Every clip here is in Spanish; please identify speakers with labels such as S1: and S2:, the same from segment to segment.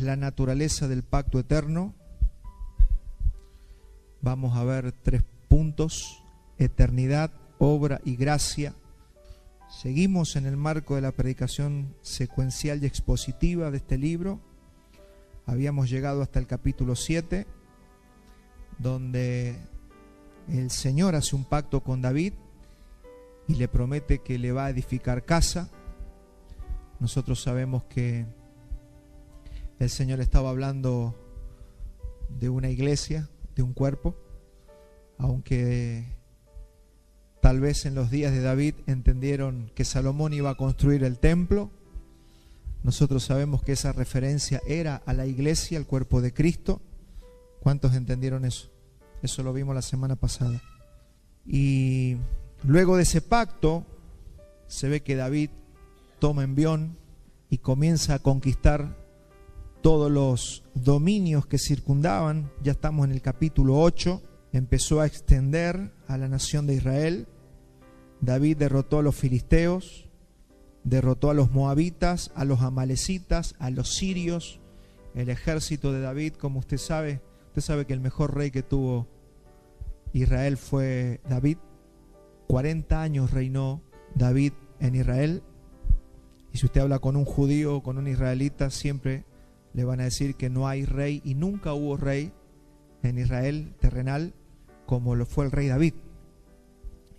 S1: la naturaleza del pacto eterno. Vamos a ver 3 puntos: eternidad, obra y gracia. Seguimos en el marco de la predicación secuencial y expositiva de este libro. Habíamos llegado hasta el capítulo 7, donde el Señor hace un pacto con David y le promete que le va a edificar casa. Nosotros sabemos que el Señor estaba hablando de una iglesia, de un cuerpo, aunque tal vez en los días de David entendieron que Salomón iba a construir el templo. Nosotros sabemos que esa referencia era a la iglesia, al cuerpo de Cristo. ¿Cuántos entendieron eso? Eso lo vimos la semana pasada. Y luego de ese pacto, se ve que David toma envión y comienza a conquistar todos los dominios que circundaban. Ya estamos en el capítulo 8. Empezó a extender a la nación de Israel. David derrotó a los filisteos, derrotó a los moabitas, a los amalecitas, a los sirios. El ejército de David, como usted sabe que el mejor rey que tuvo Israel fue David. 40 años reinó David en Israel. Y si usted habla con un judío o con un israelita, siempre le van a decir que no hay rey y nunca hubo rey en Israel terrenal como lo fue el rey David.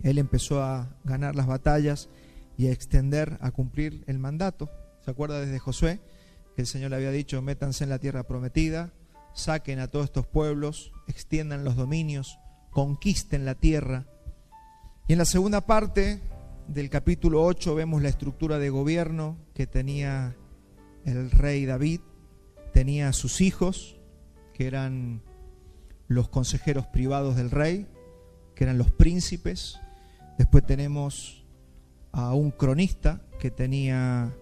S1: Él empezó a ganar las batallas y a extender, a cumplir el mandato. ¿Se acuerda desde Josué? Que el Señor le había dicho: métanse en la tierra prometida, saquen a todos estos pueblos, extiendan los dominios, conquisten la tierra. Y en la segunda parte del capítulo 8 vemos la estructura de gobierno que tenía el rey David. Tenía a sus hijos, que eran los consejeros privados del rey, que eran los príncipes. Después tenemos a un cronista que tenía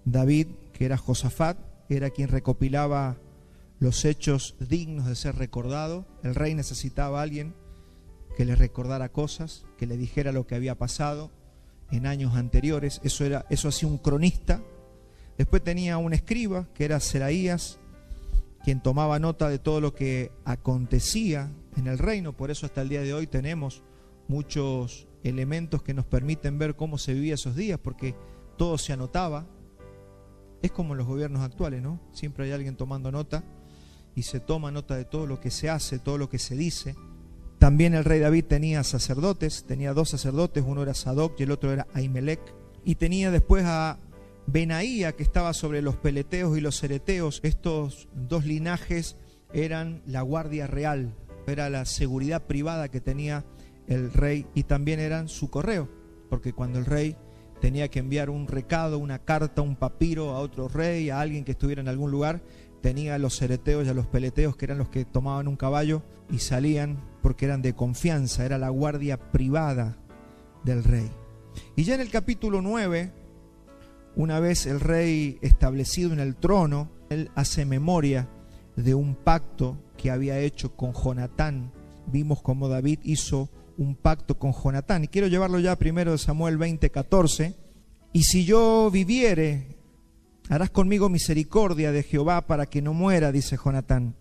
S1: David, que era Josafat, era quien recopilaba los hechos dignos de ser recordado. El rey necesitaba a alguien que le recordara cosas, que le dijera lo que había pasado en años anteriores. Eso hacía un cronista. Después tenía un escriba, que era Seraías, quien tomaba nota de todo lo que acontecía en el reino. Por eso hasta el día de hoy tenemos muchos elementos que nos permiten ver cómo se vivía esos días, porque todo se anotaba. Es como en los gobiernos actuales, ¿no? Siempre hay alguien tomando nota y se toma nota de todo lo que se hace, todo lo que se dice. También el rey David tenía sacerdotes, tenía 2 sacerdotes, uno era Sadoc y el otro era Ahimelech. Y tenía después a Benaía, que estaba sobre los peleteos y los cereteos. Estos 2 linajes eran la guardia real, era la seguridad privada que tenía el rey, y también eran su correo, porque cuando el rey tenía que enviar un recado, una carta, un papiro a otro rey, a alguien que estuviera en algún lugar, tenía a los cereteos y a los peleteos, que eran los que tomaban un caballo y salían porque eran de confianza, era la guardia privada del rey. Y ya en el capítulo 9, una vez el rey establecido en el trono, él hace memoria de un pacto que había hecho con Jonatán. Vimos cómo David hizo un pacto con Jonatán. Y quiero llevarlo ya primero de Samuel 20:14. Y si yo viviere, harás conmigo misericordia de Jehová para que no muera, dice Jonatán.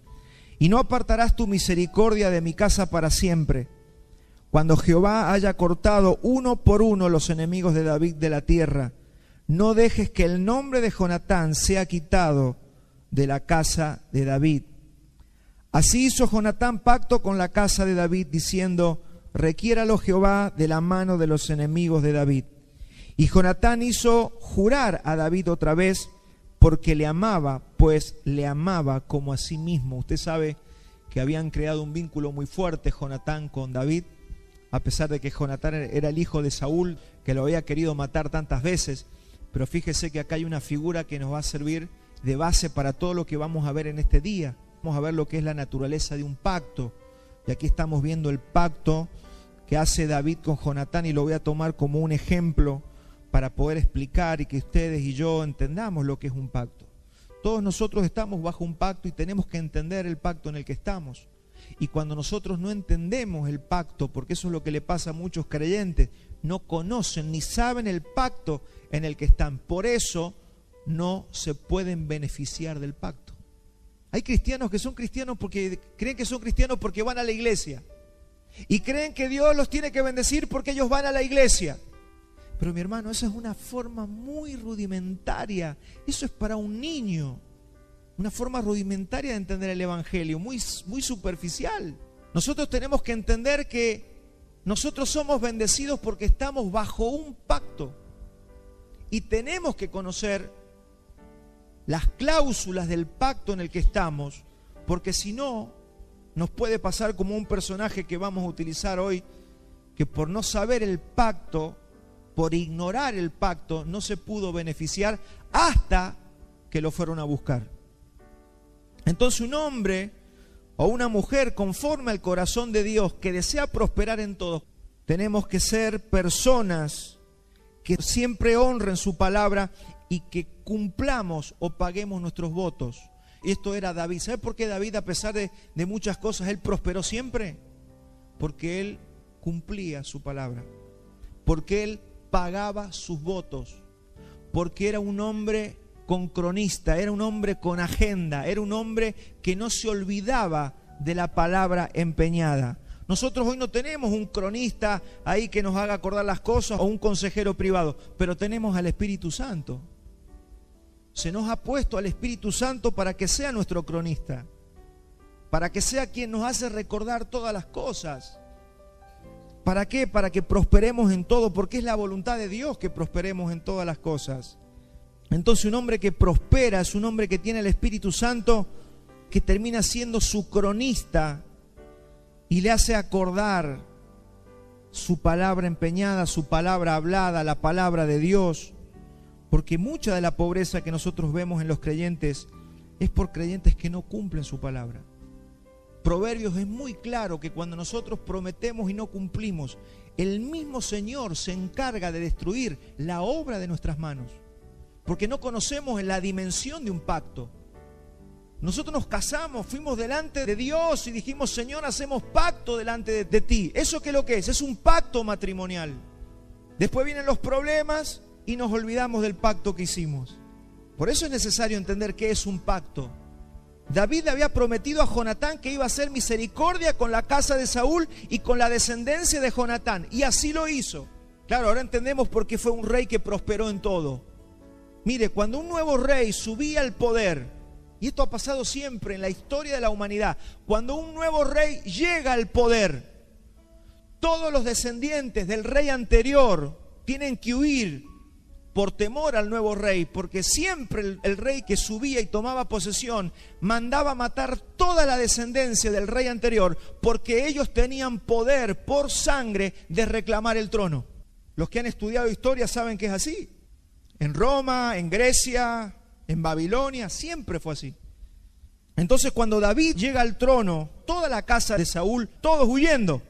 S1: Y no apartarás tu misericordia de mi casa para siempre. Cuando Jehová haya cortado uno por uno los enemigos de David de la tierra, no dejes que el nombre de Jonatán sea quitado de la casa de David. Así hizo Jonatán pacto con la casa de David, diciendo: requiéralo Jehová de la mano de los enemigos de David. Y Jonatán hizo jurar a David otra vez, porque le amaba, pues le amaba como a sí mismo. Usted sabe que habían creado un vínculo muy fuerte Jonatán con David, a pesar de que Jonatán era el hijo de Saúl, que lo había querido matar tantas veces. Pero fíjese que acá hay una figura que nos va a servir de base para todo lo que vamos a ver en este día. Vamos a ver lo que es la naturaleza de un pacto. Y aquí estamos viendo el pacto que hace David con Jonatán, y lo voy a tomar como un ejemplo para poder explicar y que ustedes y yo entendamos lo que es un pacto. Todos nosotros estamos bajo un pacto y tenemos que entender el pacto en el que estamos. Y cuando nosotros no entendemos el pacto, porque eso es lo que le pasa a muchos creyentes, no conocen ni saben el pacto en el que están, por eso no se pueden beneficiar del pacto. Hay cristianos que son cristianos porque creen que son cristianos porque van a la iglesia. Y creen que Dios los tiene que bendecir porque ellos van a la iglesia. Pero mi hermano, esa es una forma muy rudimentaria. Eso es para un niño. Una forma rudimentaria de entender el evangelio, muy superficial. Nosotros tenemos que entender que nosotros somos bendecidos porque estamos bajo un pacto. Y tenemos que conocer las cláusulas del pacto en el que estamos, porque si no, nos puede pasar como un personaje que vamos a utilizar hoy, que por no saber el pacto, por ignorar el pacto, no se pudo beneficiar hasta que lo fueron a buscar. Entonces un hombre o una mujer conforme al corazón de Dios que desea prosperar en todo, tenemos que ser personas que siempre honren su palabra y que cumplamos o paguemos nuestros votos. Esto era David. ¿Sabe por qué David, a pesar de muchas cosas, él prosperó siempre? Porque él cumplía su palabra, porque él pagaba sus votos, porque era un hombre con cronista, era un hombre con agenda, era un hombre que no se olvidaba de la palabra empeñada. Nosotros hoy no tenemos un cronista ahí que nos haga acordar las cosas o un consejero privado, pero tenemos al Espíritu Santo. Se nos ha puesto al Espíritu Santo para que sea nuestro cronista, para que sea quien nos hace recordar todas las cosas. ¿Para qué? Para que prosperemos en todo, porque es la voluntad de Dios que prosperemos en todas las cosas. Entonces un hombre que prospera es un hombre que tiene el Espíritu Santo, que termina siendo su cronista y le hace acordar su palabra empeñada, su palabra hablada, la palabra de Dios. Porque mucha de la pobreza que nosotros vemos en los creyentes es por creyentes que no cumplen su palabra. Proverbios es muy claro que cuando nosotros prometemos y no cumplimos, el mismo Señor se encarga de destruir la obra de nuestras manos. Porque no conocemos la dimensión de un pacto. Nosotros nos casamos, fuimos delante de Dios y dijimos: Señor, hacemos pacto delante de ti. ¿Eso qué es lo que es? Es un pacto matrimonial. Después vienen los problemas y nos olvidamos del pacto que hicimos. Por eso es necesario entender qué es un pacto. David le había prometido a Jonatán que iba a hacer misericordia con la casa de Saúl y con la descendencia de Jonatán. Y así lo hizo. Claro, ahora entendemos por qué fue un rey que prosperó en todo. Mire, cuando un nuevo rey subía al poder, y esto ha pasado siempre en la historia de la humanidad, cuando un nuevo rey llega al poder, todos los descendientes del rey anterior tienen que huir por temor al nuevo rey, porque siempre el rey que subía y tomaba posesión mandaba matar toda la descendencia del rey anterior, porque ellos tenían poder por sangre de reclamar el trono. Los que han estudiado historia saben que es así. En Roma, en Grecia, en Babilonia, siempre fue así. Entonces cuando David llega al trono, toda la casa de Saúl, todos huyendo.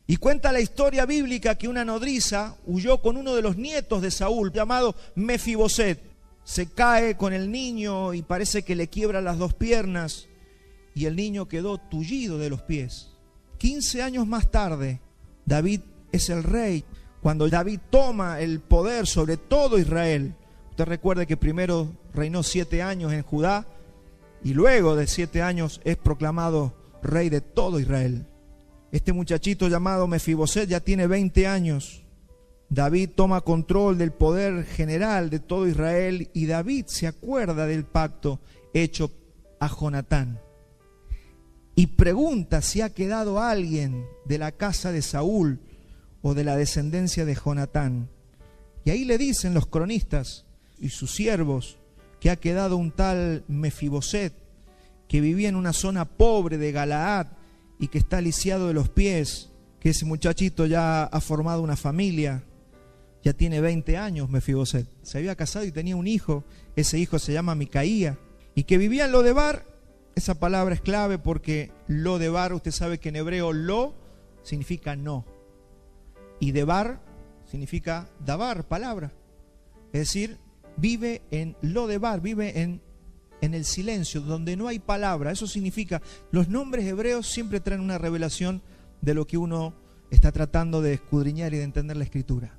S1: Y cuenta la historia bíblica que una nodriza huyó con uno de los nietos de Saúl, llamado Mefiboset. Se cae con el niño y parece que le quiebra las dos piernas, y el niño quedó tullido de los pies. 15 años más tarde, David es el rey. Cuando David toma el poder sobre todo Israel, usted recuerde que primero reinó 7 años en Judá y luego de 7 años es proclamado rey de todo Israel. Este muchachito llamado Mefiboset ya tiene 20 años. David toma control del poder general de todo Israel y David se acuerda del pacto hecho a Jonatán. Y pregunta si ha quedado alguien de la casa de Saúl o de la descendencia de Jonatán. Y ahí le dicen los cronistas y sus siervos que ha quedado un tal Mefiboset que vivía en una zona pobre de Galaad y que está lisiado de los pies, que ese muchachito ya ha formado una familia, ya tiene 20 años Mefiboset. Se había casado y tenía un hijo, ese hijo se llama Micaía, y que vivía en Lodebar. Esa palabra es clave porque Lodebar, usted sabe que en hebreo lo significa no. Y Debar significa dabar, palabra. Es decir, vive en Lodebar, vive en el silencio, donde no hay palabra. Eso significa, los nombres hebreos siempre traen una revelación de lo que uno está tratando de escudriñar y de entender la Escritura.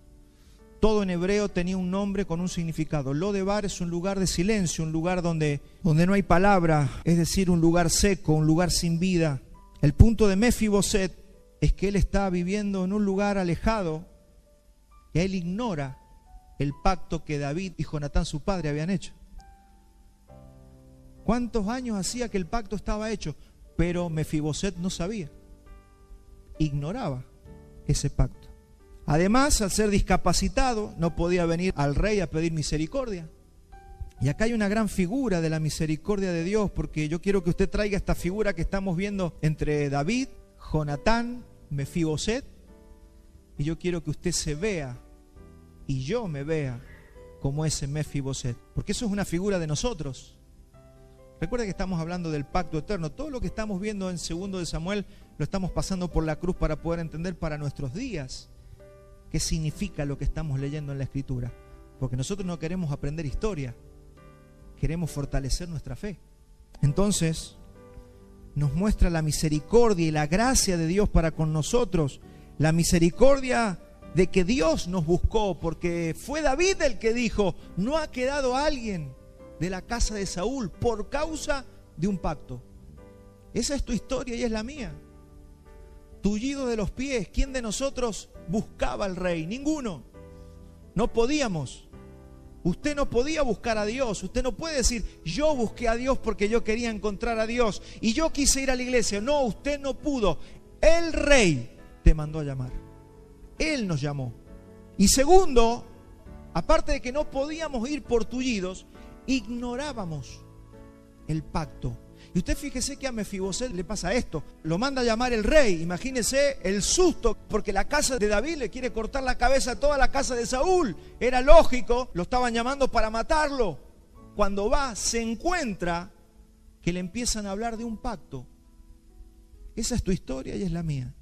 S1: Todo en hebreo tenía un nombre con un significado. Lodebar es un lugar de silencio, un lugar donde no hay palabra, es decir, un lugar seco, un lugar sin vida. El punto de Mefiboset es que él está viviendo en un lugar alejado y él ignora el pacto que David y Jonatán, su padre, habían hecho. ¿Cuántos años hacía que el pacto estaba hecho? Pero Mefiboset no sabía, ignoraba ese pacto. Además, al ser discapacitado, no podía venir al rey a pedir misericordia. Y acá hay una gran figura de la misericordia de Dios, porque yo quiero que usted traiga esta figura que estamos viendo entre David, Jonatán, Mefiboset, y yo quiero que usted se vea, y yo me vea, como ese Mefiboset, porque eso es una figura de nosotros. Recuerda que estamos hablando del pacto eterno. Todo lo que estamos viendo en 2 de Samuel lo estamos pasando por la cruz para poder entender para nuestros días qué significa lo que estamos leyendo en la Escritura. Porque nosotros no queremos aprender historia, queremos fortalecer nuestra fe. Entonces, nos muestra la misericordia y la gracia de Dios para con nosotros. La misericordia de que Dios nos buscó, porque fue David el que dijo: no ha quedado alguien de la casa de Saúl por causa de un pacto. Esa es tu historia y es la mía. Tullido de los pies. ¿Quién de nosotros buscaba al rey? Ninguno. No podíamos. Usted no podía buscar a Dios. Usted no puede decir: yo busqué a Dios porque yo quería encontrar a Dios y yo quise ir a la iglesia. No, usted no pudo. El rey te mandó a llamar. Él nos llamó. Y segundo, aparte de que no podíamos ir por tullidos, ignorábamos el pacto. Y usted fíjese que a Mefiboset le pasa esto. Lo manda a llamar el rey. Imagínese el susto, porque la casa de David le quiere cortar la cabeza a toda la casa de Saúl. Era lógico, lo estaban llamando para matarlo. Cuando va, se encuentra que le empiezan a hablar de un pacto. Esa es tu historia y es la mía.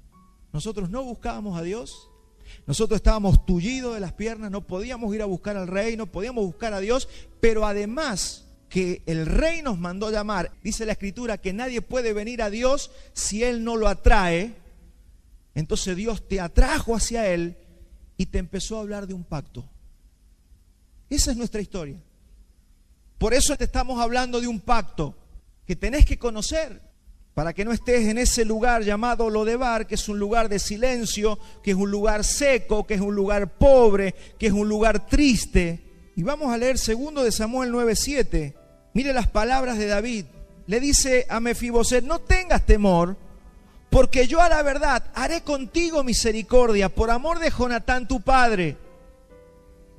S1: Nosotros no buscábamos a Dios. Nosotros estábamos tullidos de las piernas, no podíamos ir a buscar al rey, no podíamos buscar a Dios, pero además que el rey nos mandó a llamar. Dice la Escritura que nadie puede venir a Dios si Él no lo atrae. Entonces Dios te atrajo hacia Él y te empezó a hablar de un pacto. Esa es nuestra historia. Por eso te estamos hablando de un pacto que tenés que conocer, para que no estés en ese lugar llamado Lodebar, que es un lugar de silencio, que es un lugar seco, que es un lugar pobre, que es un lugar triste. Y vamos a leer 2 de Samuel 9:7. Mire las palabras de David. Le dice a Mefiboset: no tengas temor, porque yo a la verdad haré contigo misericordia por amor de Jonatán tu padre,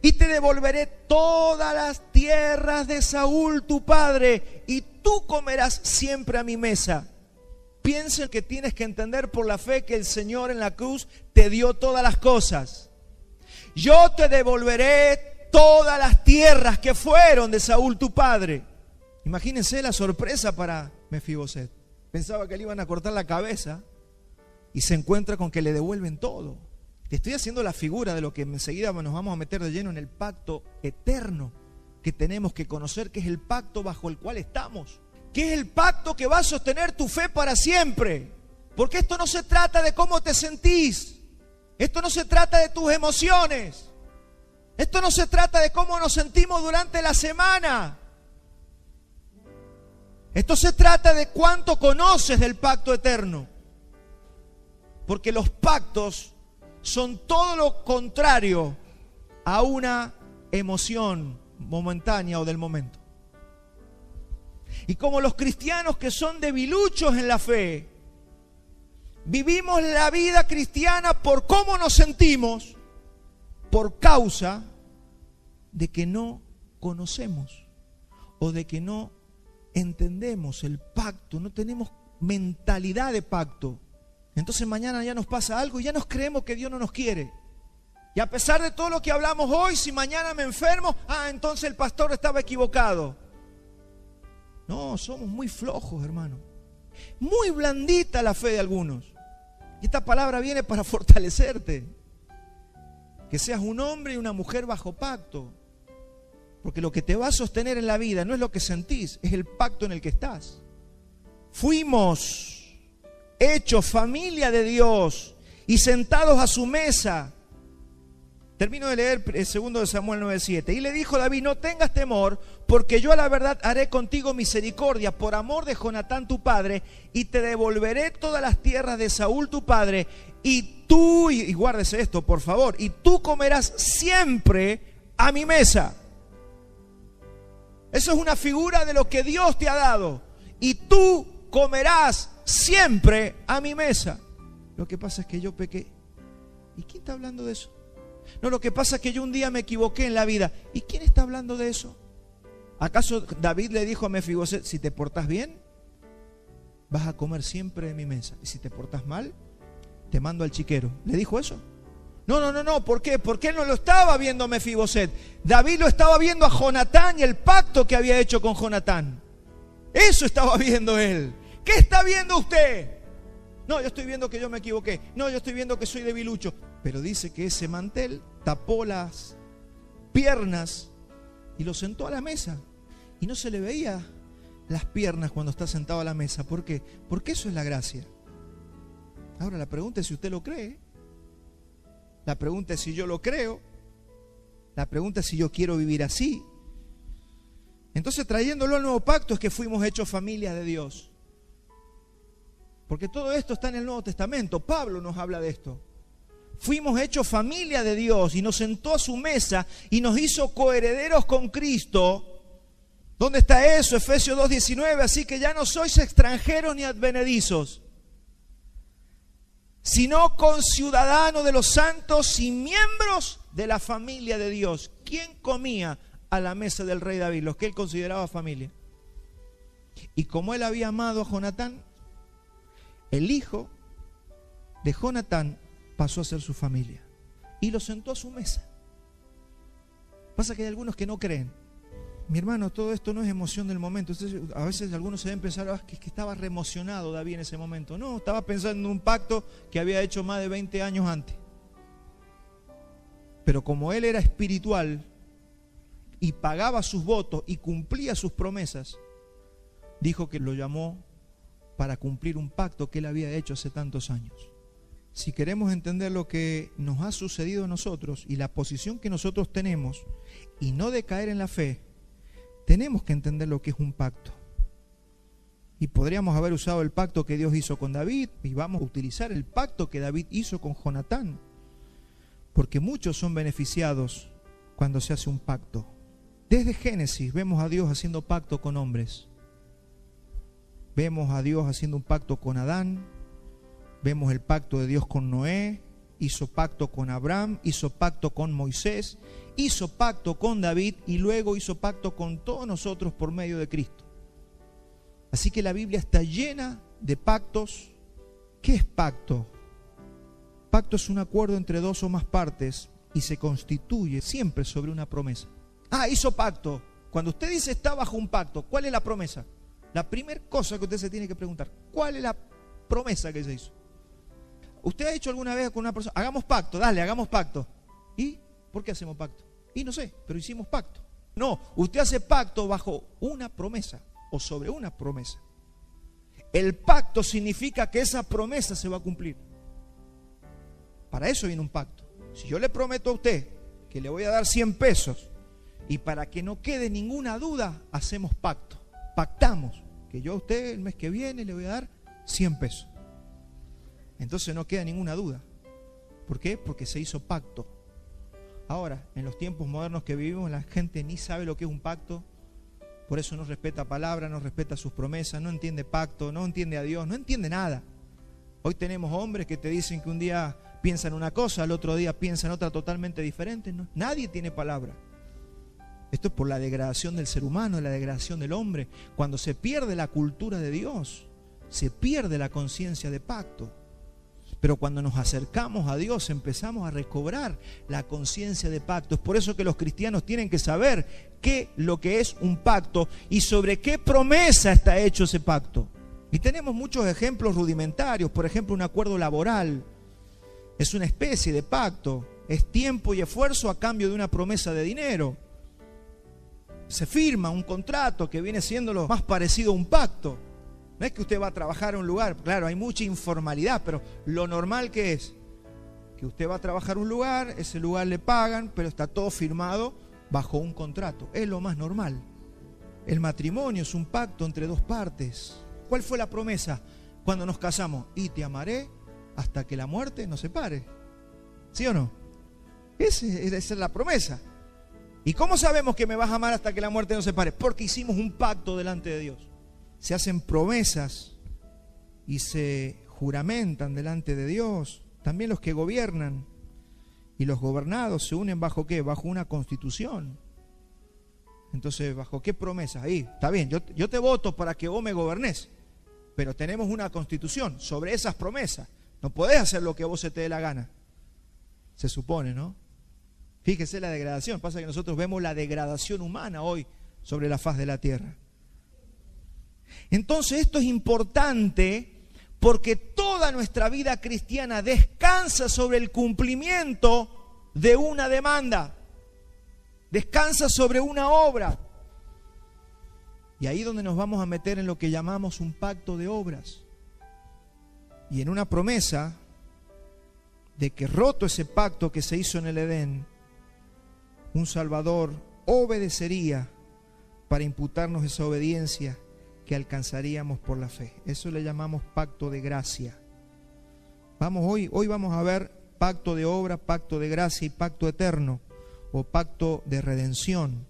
S1: y te devolveré todas las tierras de Saúl tu padre, y tú comerás siempre a mi mesa. Piensen que tienes que entender por la fe que el Señor en la cruz te dio todas las cosas. Yo te devolveré todas las tierras que fueron de Saúl tu padre. Imagínense la sorpresa para Mefiboset. Pensaba que le iban a cortar la cabeza y se encuentra con que le devuelven todo. Te estoy haciendo la figura de lo que enseguida nos vamos a meter de lleno en el pacto eterno que tenemos que conocer, que es el pacto bajo el cual estamos. Que es el pacto que va a sostener tu fe para siempre. Porque esto no se trata de cómo te sentís. Esto no se trata de tus emociones. Esto no se trata de cómo nos sentimos durante la semana. Esto se trata de cuánto conoces del pacto eterno. Porque los pactos son todo lo contrario a una emoción momentánea o del momento. Y como los cristianos que son debiluchos en la fe, vivimos la vida cristiana por cómo nos sentimos, por causa de que no conocemos o de que no entendemos el pacto, no tenemos mentalidad de pacto. Entonces mañana ya nos pasa algo y ya nos creemos que Dios no nos quiere. Y a pesar de todo lo que hablamos hoy, si mañana me enfermo, entonces el pastor estaba equivocado. No, somos muy flojos, hermano. Muy blandita la fe de algunos. Y esta palabra viene para fortalecerte. Que seas un hombre y una mujer bajo pacto. Porque lo que te va a sostener en la vida no es lo que sentís, es el pacto en el que estás. Fuimos hechos familia de Dios y sentados a su mesa, Termino de leer el 2 Samuel 9:7. Y le dijo David: no tengas temor, porque yo a la verdad haré contigo misericordia por amor de Jonatán tu padre, y te devolveré todas las tierras de Saúl tu padre, y tú, y guárdese esto por favor, y tú comerás siempre a mi mesa. Eso es una figura de lo que Dios te ha dado. Y tú comerás siempre a mi mesa. Lo que pasa es que yo pequé. ¿Y quién está hablando de eso? No, lo que pasa es que yo un día me equivoqué en la vida. ¿Y quién está hablando de eso? ¿Acaso David le dijo a Mefiboset: si te portas bien, vas a comer siempre de mi mesa, y si te portas mal, te mando al chiquero? ¿Le dijo eso? No. ¿Por qué? Porque él no lo estaba viendo a Mefiboset. David lo estaba viendo a Jonatán y el pacto que había hecho con Jonatán. Eso estaba viendo él. ¿Qué está viendo usted? No, yo estoy viendo que yo me equivoqué. No, yo estoy viendo que soy debilucho. Pero dice que ese mantel tapó las piernas y lo sentó a la mesa. Y no se le veía las piernas cuando está sentado a la mesa. ¿Por qué? Porque eso es la gracia. Ahora la pregunta es si usted lo cree. La pregunta es si yo lo creo. La pregunta es si yo quiero vivir así. Entonces, trayéndolo al nuevo pacto, es que fuimos hechos familia de Dios. Porque todo esto está en el Nuevo Testamento. Pablo nos habla de esto. Fuimos hechos familia de Dios y nos sentó a su mesa y nos hizo coherederos con Cristo. ¿Dónde está eso? Efesios 2:19. Así que ya no sois extranjeros ni advenedizos, sino conciudadanos de los santos y miembros de la familia de Dios. ¿Quién comía a la mesa del rey David? Los que él consideraba familia. Y como él había amado a Jonatán, el hijo de Jonatán pasó a ser su familia y lo sentó a su mesa. Pasa que hay algunos que no creen. Mi hermano, todo esto no es emoción del momento. Entonces, a veces algunos se deben pensar: que estaba re emocionado David en ese momento. No, estaba pensando en un pacto que había hecho más de 20 años antes. Pero como él era espiritual y pagaba sus votos y cumplía sus promesas, dijo que lo llamó para cumplir un pacto que él había hecho hace tantos años. Si queremos entender lo que nos ha sucedido a nosotros y la posición que nosotros tenemos y no decaer en la fe, tenemos que entender lo que es un pacto. Y podríamos haber usado el pacto que Dios hizo con David, y vamos a utilizar el pacto que David hizo con Jonatán, porque muchos son beneficiados cuando se hace un pacto. Desde Génesis vemos a Dios haciendo pacto con hombres. Vemos a Dios haciendo un pacto con Adán, vemos el pacto de Dios con Noé, hizo pacto con Abraham, hizo pacto con Moisés, hizo pacto con David y luego hizo pacto con todos nosotros por medio de Cristo. Así que la Biblia está llena de pactos. ¿Qué es pacto? Pacto es un acuerdo entre dos o más partes y se constituye siempre sobre una promesa. Hizo pacto. Cuando usted dice está bajo un pacto, ¿cuál es la promesa? La primera cosa que usted se tiene que preguntar: ¿cuál es la promesa que se hizo? ¿Usted ha hecho alguna vez con una persona: hagamos pacto, dale, hagamos pacto? ¿Y por qué hacemos pacto? Y no sé, pero hicimos pacto. No, usted hace pacto bajo una promesa o sobre una promesa. El pacto significa que esa promesa se va a cumplir. Para eso viene un pacto. Si yo le prometo a usted que le voy a dar 100 pesos y para que no quede ninguna duda, hacemos pacto. Pactamos que yo a usted el mes que viene le voy a dar 100 pesos. Entonces no queda ninguna duda. ¿Por qué? Porque se hizo pacto. Ahora, en los tiempos modernos que vivimos, la gente ni sabe lo que es un pacto. Por eso no respeta palabra, no respeta sus promesas, no entiende pacto, no entiende a Dios, no entiende nada. Hoy tenemos hombres que te dicen que un día piensan una cosa, al otro día piensan otra totalmente diferente. No, nadie tiene palabra. Esto es por la degradación del ser humano, la degradación del hombre. Cuando se pierde la cultura de Dios, se pierde la conciencia de pacto. Pero cuando nos acercamos a Dios, empezamos a recobrar la conciencia de pacto. Es por eso que los cristianos tienen que saber lo que es un pacto y sobre qué promesa está hecho ese pacto. Y tenemos muchos ejemplos rudimentarios. Por ejemplo, un acuerdo laboral es una especie de pacto. Es tiempo y esfuerzo a cambio de una promesa de dinero. Se firma un contrato que viene siendo lo más parecido a un pacto. No es que usted va a trabajar en un lugar, claro, hay mucha informalidad, pero lo normal que es que usted va a trabajar un lugar, ese lugar le pagan, pero está todo firmado bajo un contrato. Es lo más normal. El matrimonio es un pacto entre dos partes. ¿Cuál fue la promesa cuando nos casamos? Y te amaré hasta que la muerte nos separe. ¿Sí o no? Esa es la promesa. ¿Y cómo sabemos que me vas a amar hasta que la muerte nos separe? Porque hicimos un pacto delante de Dios. Se hacen promesas y se juramentan delante de Dios. También los que gobiernan y los gobernados se unen ¿bajo qué? Bajo una constitución. Entonces, ¿bajo qué promesa? Ahí, está bien, yo te voto para que vos me gobernés, pero tenemos una constitución sobre esas promesas. No podés hacer lo que a vos se te dé la gana. Se supone, ¿no? Fíjese la degradación. Pasa que nosotros vemos la degradación humana hoy sobre la faz de la tierra. Entonces esto es importante porque toda nuestra vida cristiana descansa sobre el cumplimiento de una demanda. Descansa sobre una obra. Y ahí es donde nos vamos a meter en lo que llamamos un pacto de obras. Y en una promesa de que roto ese pacto que se hizo en el Edén, un Salvador obedecería para imputarnos esa obediencia que alcanzaríamos por la fe. Eso le llamamos pacto de gracia. Hoy vamos a ver pacto de obra, pacto de gracia y pacto eterno o pacto de redención.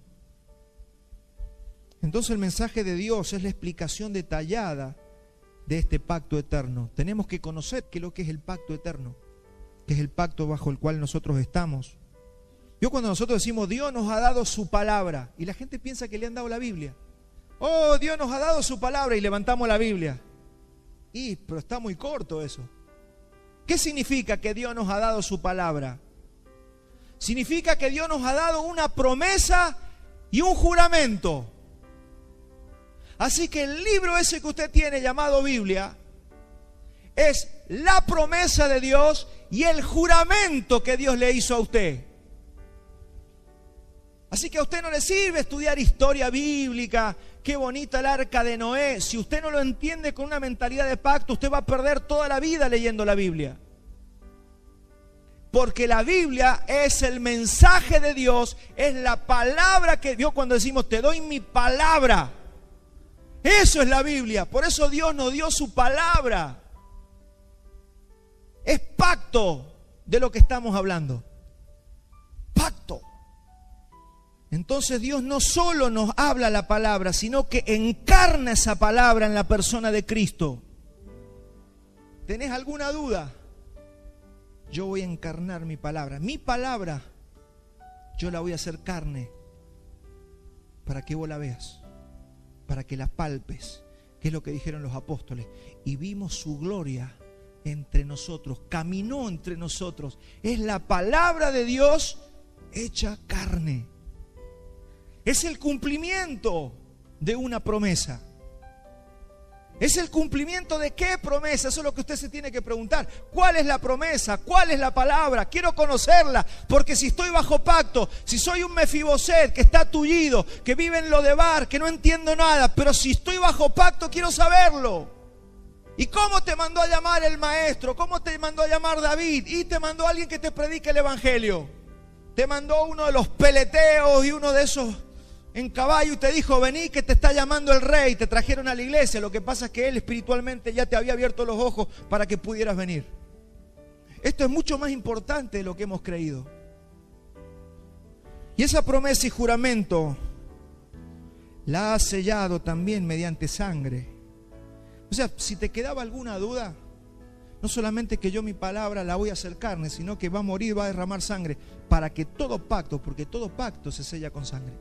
S1: Entonces el mensaje de Dios es la explicación detallada de este pacto eterno. Tenemos que conocer qué es lo que es el pacto eterno, que es el pacto bajo el cual nosotros estamos. Cuando nosotros decimos Dios nos ha dado su palabra y la gente piensa que le han dado la Biblia. Oh, Dios nos ha dado su palabra y levantamos la Biblia. Pero está muy corto eso. ¿Qué significa que Dios nos ha dado su palabra? Significa que Dios nos ha dado una promesa y un juramento. Así que el libro ese que usted tiene llamado Biblia es la promesa de Dios y el juramento que Dios le hizo a usted. Así que a usted no le sirve estudiar historia bíblica, qué bonita el arca de Noé. Si usted no lo entiende con una mentalidad de pacto, usted va a perder toda la vida leyendo la Biblia. Porque la Biblia es el mensaje de Dios, es la palabra que Dios, cuando decimos te doy mi palabra. Eso es la Biblia, por eso Dios nos dio su palabra. Es pacto de lo que estamos hablando. Pacto. Entonces Dios no solo nos habla la palabra, sino que encarna esa palabra en la persona de Cristo. ¿Tenés alguna duda? Yo voy a encarnar mi palabra. Mi palabra, yo la voy a hacer carne para que vos la veas, para que la palpes, que es lo que dijeron los apóstoles. Y vimos su gloria entre nosotros, caminó entre nosotros. Es la palabra de Dios hecha carne. Es el cumplimiento de una promesa. ¿Es el cumplimiento de qué promesa? Eso es lo que usted se tiene que preguntar. ¿Cuál es la promesa? ¿Cuál es la palabra? Quiero conocerla, porque si estoy bajo pacto, si soy un Mefiboset que está tullido, que vive en Lodebar, que no entiendo nada, pero si estoy bajo pacto quiero saberlo. ¿Y cómo te mandó a llamar el maestro? ¿Cómo te mandó a llamar David? Y te mandó alguien que te predique el evangelio. Te mandó uno de los peleteos y uno de esos en caballo y te dijo, vení que te está llamando el rey. Te trajeron a la iglesia. Lo que pasa es que él espiritualmente ya te había abierto los ojos para que pudieras venir. Esto es mucho más importante de lo que hemos creído. Y esa promesa y juramento la ha sellado también mediante sangre. O sea, si te quedaba alguna duda, no solamente que yo mi palabra la voy a hacer carne, sino que va a morir, va a derramar sangre, para que todo pacto, porque todo pacto se sella con sangre.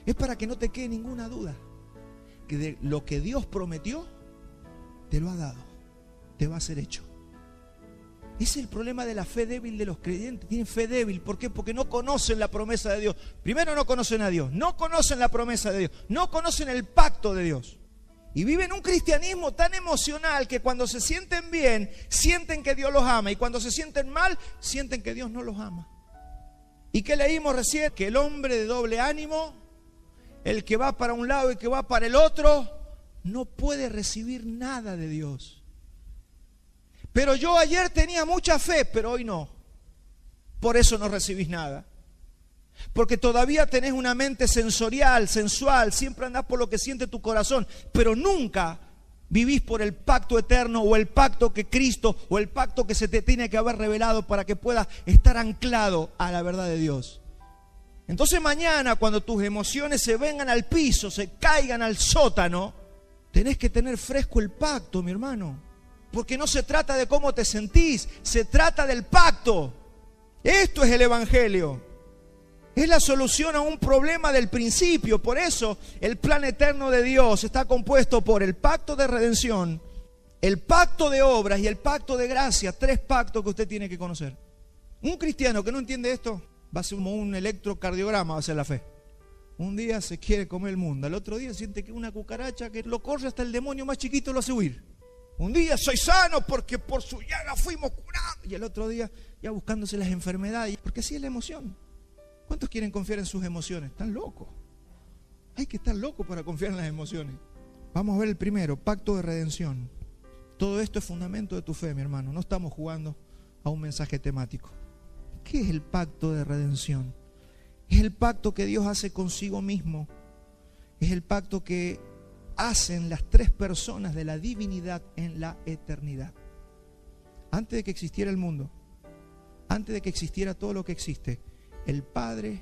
S1: Es para que no te quede ninguna duda, que de lo que Dios prometió, te lo ha dado, te va a ser hecho. Ese es el problema de la fe débil de los creyentes. Tienen fe débil, ¿por qué? Porque no conocen la promesa de Dios. Primero no conocen a Dios, no conocen la promesa de Dios, no conocen el pacto de Dios. Y viven un cristianismo tan emocional que cuando se sienten bien, sienten que Dios los ama. Y cuando se sienten mal, sienten que Dios no los ama. ¿Y qué leímos recién? Que el hombre de doble ánimo, el que va para un lado y que va para el otro, no puede recibir nada de Dios. Pero yo ayer tenía mucha fe, pero hoy no. Por eso no recibís nada. Porque todavía tenés una mente sensorial, sensual, siempre andás por lo que siente tu corazón, pero nunca vivís por el pacto eterno o el pacto que Cristo o el pacto que se te tiene que haber revelado para que puedas estar anclado a la verdad de Dios. Entonces mañana, cuando tus emociones se vengan al piso, se caigan al sótano, tenés que tener fresco el pacto, mi hermano. Porque no se trata de cómo te sentís, se trata del pacto. Esto es el Evangelio. Es la solución a un problema del principio. Por eso el plan eterno de Dios está compuesto por el pacto de redención, el pacto de obras y el pacto de gracia. 3 pactos que usted tiene que conocer. Un cristiano que no entiende esto va a ser como un electrocardiograma, va a ser la fe. Un día se quiere comer el mundo, al otro día siente que una cucaracha que lo corre hasta el demonio más chiquito lo hace huir. Un día soy sano porque por su llaga fuimos curados, y el otro día ya buscándose las enfermedades, porque así es la emoción. ¿Cuántos quieren confiar en sus emociones? Están locos. Hay que estar loco para confiar en las emociones. Vamos a ver el primero, pacto de redención. Todo esto es fundamento de tu fe, mi hermano. No estamos jugando a un mensaje temático. ¿Qué es el pacto de redención? Es el pacto que Dios hace consigo mismo. Es el pacto que hacen las 3 personas de la divinidad en la eternidad. Antes de que existiera el mundo, antes de que existiera todo lo que existe, el Padre,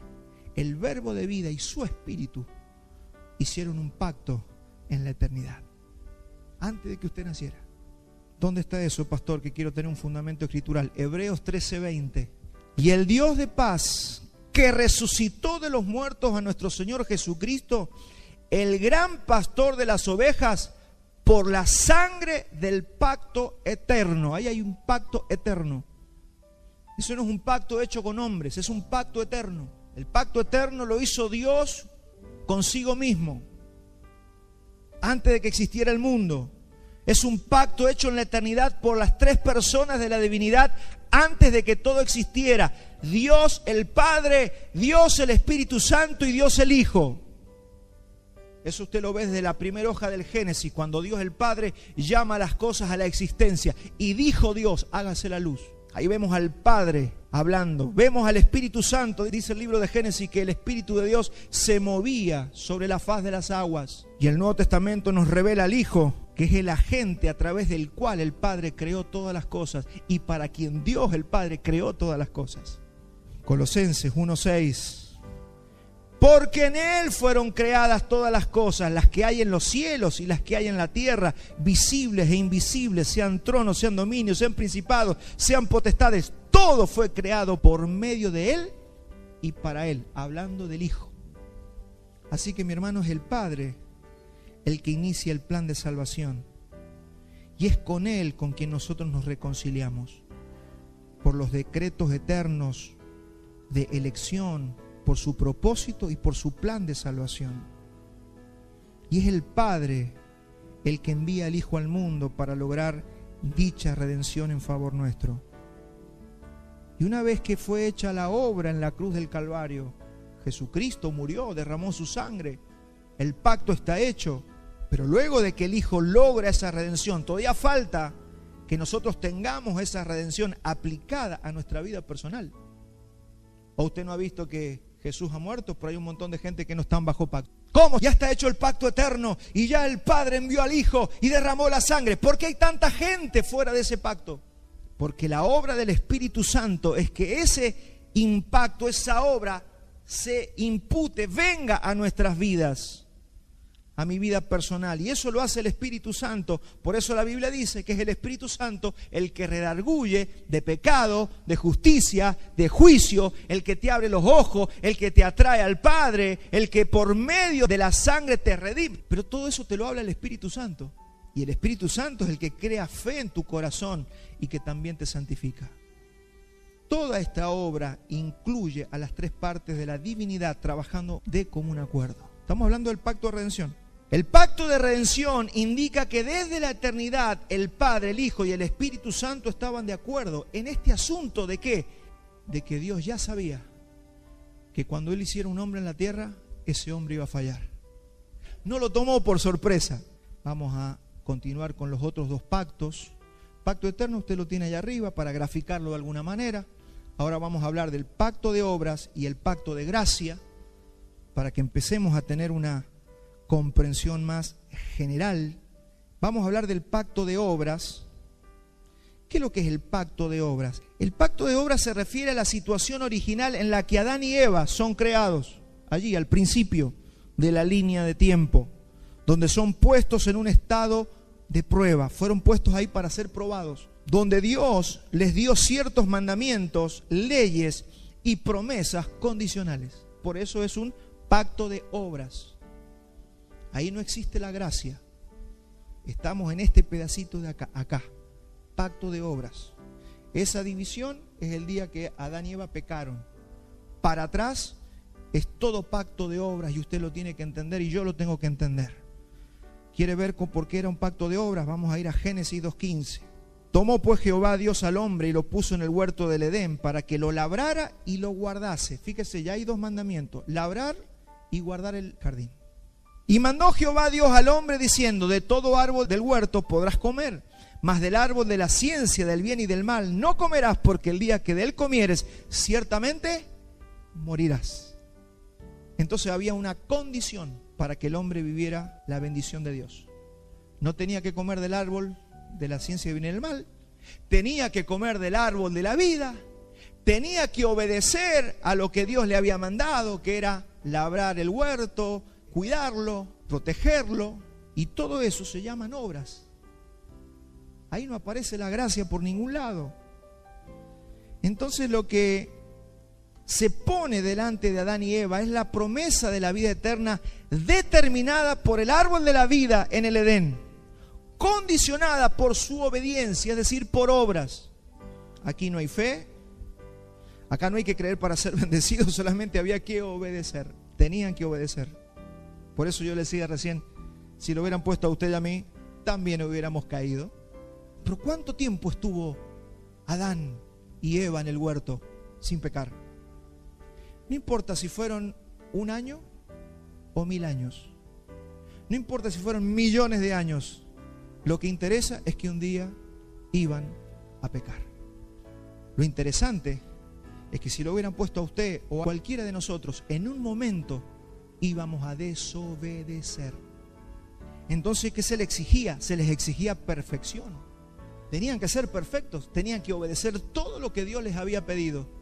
S1: el Verbo de vida y su Espíritu hicieron un pacto en la eternidad. Antes de que usted naciera. ¿Dónde está eso, pastor? Que quiero tener un fundamento escritural. Hebreos 13:20. Y el Dios de paz, que resucitó de los muertos a nuestro Señor Jesucristo, el gran pastor de las ovejas, por la sangre del pacto eterno. Ahí hay un pacto eterno. Eso no es un pacto hecho con hombres, es un pacto eterno. El pacto eterno lo hizo Dios consigo mismo, antes de que existiera el mundo. Es un pacto hecho en la eternidad por las 3 personas de la divinidad antes de que todo existiera. Dios el Padre, Dios el Espíritu Santo y Dios el Hijo. Eso usted lo ve desde la primera hoja del Génesis, cuando Dios el Padre llama las cosas a la existencia. Y dijo Dios, hágase la luz. Ahí vemos al Padre hablando. Vemos al Espíritu Santo. Dice el libro de Génesis que el Espíritu de Dios se movía sobre la faz de las aguas. Y el Nuevo Testamento nos revela al Hijo, que es el agente a través del cual el Padre creó todas las cosas y para quien Dios el Padre creó todas las cosas. Colosenses 1:6. Porque en Él fueron creadas todas las cosas, las que hay en los cielos y las que hay en la tierra, visibles e invisibles, sean tronos, sean dominios, sean principados, sean potestades. Todo fue creado por medio de Él y para Él, hablando del Hijo. Así que, mi hermano, es el Padre el que inicia el plan de salvación. Y es con Él con quien nosotros nos reconciliamos. Por los decretos eternos de elección, por su propósito y por su plan de salvación. Y es el Padre el que envía al Hijo al mundo para lograr dicha redención en favor nuestro. Y una vez que fue hecha la obra en la cruz del Calvario, Jesucristo murió, derramó su sangre, el pacto está hecho, pero luego de que el Hijo logra esa redención, todavía falta que nosotros tengamos esa redención aplicada a nuestra vida personal. ¿O usted no ha visto que Jesús ha muerto? Pero hay un montón de gente que no están bajo pacto. ¿Cómo? Ya está hecho el pacto eterno y ya el Padre envió al Hijo y derramó la sangre. ¿Por qué hay tanta gente fuera de ese pacto? Porque la obra del Espíritu Santo es que ese impacto, esa obra se impute, venga a nuestras vidas, a mi vida personal. Y eso lo hace el Espíritu Santo. Por eso la Biblia dice que es el Espíritu Santo el que redarguye de pecado, de justicia, de juicio, el que te abre los ojos, el que te atrae al Padre, el que por medio de la sangre te redime. Pero todo eso te lo habla el Espíritu Santo. Y el Espíritu Santo es el que crea fe en tu corazón y que también te santifica. Toda esta obra incluye a las 3 partes de la divinidad trabajando de común acuerdo. Estamos hablando del pacto de redención. El pacto de redención indica que desde la eternidad el Padre, el Hijo y el Espíritu Santo estaban de acuerdo en este asunto de ¿qué? De que Dios ya sabía que cuando Él hiciera un hombre en la tierra, ese hombre iba a fallar. No lo tomó por sorpresa. Vamos a continuar con los otros 2 pactos. Pacto eterno usted lo tiene allá arriba para graficarlo de alguna manera. Ahora vamos a hablar del pacto de obras y el pacto de gracia para que empecemos a tener una comprensión más general. Vamos a hablar del pacto de obras. ¿Qué es lo que es el pacto de obras? El pacto de obras se refiere a la situación original en la que Adán y Eva son creados, allí al principio de la línea de tiempo, donde son puestos en un estado de prueba, fueron puestos ahí para ser probados, donde Dios les dio ciertos mandamientos, leyes y promesas condicionales. Por eso es un pacto de obras. Ahí no existe la gracia. Estamos en este pedacito de acá, pacto de obras. Esa división es el día que Adán y Eva pecaron. Para atrás es todo pacto de obras y usted lo tiene que entender y yo lo tengo que entender. ¿Quiere ver por qué era un pacto de obras? Vamos a ir a Génesis 2:15. Tomó pues Jehová Dios al hombre y lo puso en el huerto del Edén para que lo labrara y lo guardase. Fíjese, ya hay dos mandamientos: labrar y guardar el jardín. Y mandó Jehová Dios al hombre diciendo: de todo árbol del huerto podrás comer, mas del árbol de la ciencia del bien y del mal no comerás, porque el día que de él comieres ciertamente morirás. Entonces había una condición para que el hombre viviera la bendición de Dios. No tenía que comer del árbol de la ciencia del bien y del mal, tenía que comer del árbol de la vida, tenía que obedecer a lo que Dios le había mandado, que era labrar el huerto, cuidarlo, protegerlo, y todo eso se llaman obras. Ahí no aparece la gracia por ningún lado. Entonces lo que se pone delante de Adán y Eva es la promesa de la vida eterna determinada por el árbol de la vida en el Edén, condicionada por su obediencia, es decir, por obras. Aquí no hay fe, acá no hay que creer para ser bendecidos, solamente había que obedecer, tenían que obedecer. Por eso yo les decía recién, si lo hubieran puesto a usted y a mí, también hubiéramos caído. Pero ¿cuánto tiempo estuvo Adán y Eva en el huerto sin pecar? No importa si fueron 1 año o 1000 años. No importa si fueron millones de años. Lo que interesa es que un día iban a pecar. Lo interesante es que si lo hubieran puesto a usted o a cualquiera de nosotros, en un momento íbamos a desobedecer. Entonces, ¿qué se les exigía? Se les exigía perfección. Tenían que ser perfectos, tenían que obedecer todo lo que Dios les había pedido.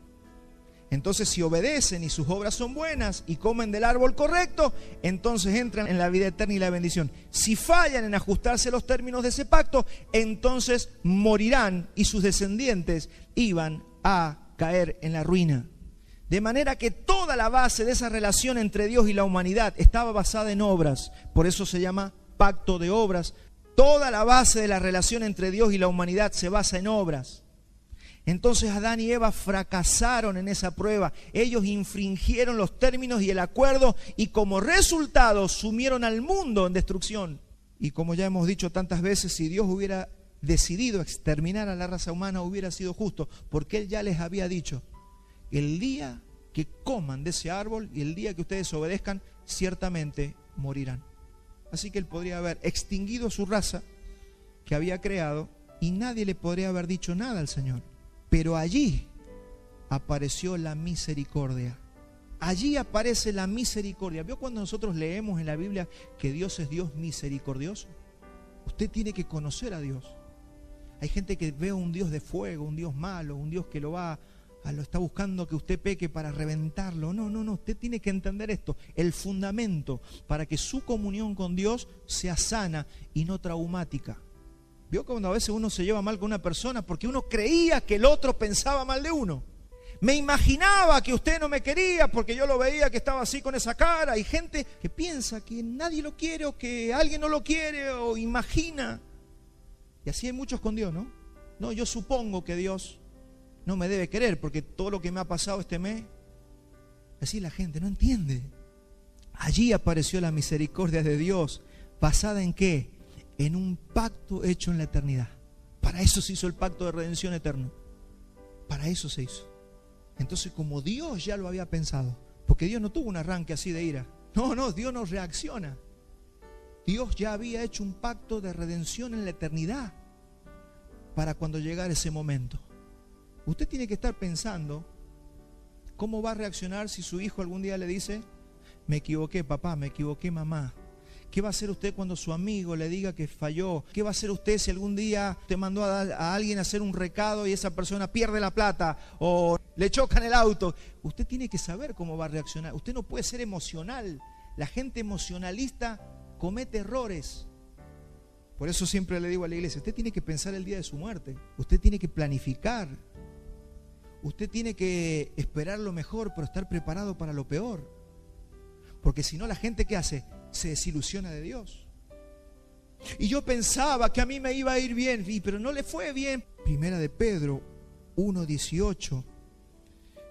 S1: Entonces, si obedecen y sus obras son buenas y comen del árbol correcto, entonces entran en la vida eterna y la bendición. Si fallan en ajustarse a los términos de ese pacto, entonces morirán y sus descendientes iban a caer en la ruina. De manera que toda la base de esa relación entre Dios y la humanidad estaba basada en obras. Por eso se llama pacto de obras. Toda la base de la relación entre Dios y la humanidad se basa en obras. Entonces Adán y Eva fracasaron en esa prueba. Ellos infringieron los términos y el acuerdo y como resultado sumieron al mundo en destrucción. Y como ya hemos dicho tantas veces, si Dios hubiera decidido exterminar a la raza humana hubiera sido justo, porque Él ya les había dicho: el día que coman de ese árbol y el día que ustedes obedezcan, ciertamente morirán. Así que Él podría haber extinguido su raza que había creado y nadie le podría haber dicho nada al Señor. Pero allí apareció la misericordia. Allí aparece la misericordia. ¿Vio cuando nosotros leemos en la Biblia que Dios es Dios misericordioso? Usted tiene que conocer a Dios. Hay gente que ve un Dios de fuego, un Dios malo, un Dios que lo está buscando que usted peque para reventarlo. No, usted tiene que entender esto. El fundamento para que su comunión con Dios sea sana y no traumática. ¿Vio cuando a veces uno se lleva mal con una persona porque uno creía que el otro pensaba mal de uno? Me imaginaba que usted no me quería porque yo lo veía que estaba así con esa cara. Hay gente que piensa que nadie lo quiere o que alguien no lo quiere o imagina. Y así hay muchos con Dios, ¿no? No, yo supongo que Dios no me debe querer porque todo lo que me ha pasado este mes. Así la gente no entiende. Allí apareció la misericordia de Dios. ¿Basada en qué? En un pacto hecho en la eternidad. Para eso se hizo el pacto de redención eterno. Para eso se hizo. Entonces, como Dios ya lo había pensado, porque Dios no tuvo un arranque así de ira. No, Dios no reacciona. Dios ya había hecho un pacto de redención en la eternidad. para cuando llegara ese momento. Usted tiene que estar pensando cómo va a reaccionar si su hijo algún día le dice: me equivoqué papá, me equivoqué mamá. ¿Qué va a hacer usted cuando su amigo le diga que falló? ¿Qué va a hacer usted si algún día te mandó a alguien a hacer un recado y esa persona pierde la plata o le chocan el auto? Usted tiene que saber cómo va a reaccionar. Usted no puede ser emocional. La gente emocionalista comete errores. Por eso siempre le digo a la iglesia: usted tiene que pensar el día de su muerte. Usted tiene que planificar. Usted tiene que esperar lo mejor, pero estar preparado para lo peor. Porque si no, la gente, ¿qué hace? Se desilusiona de Dios. Y yo pensaba que a mí me iba a ir bien, pero no le fue bien. Primera de Pedro 1:18.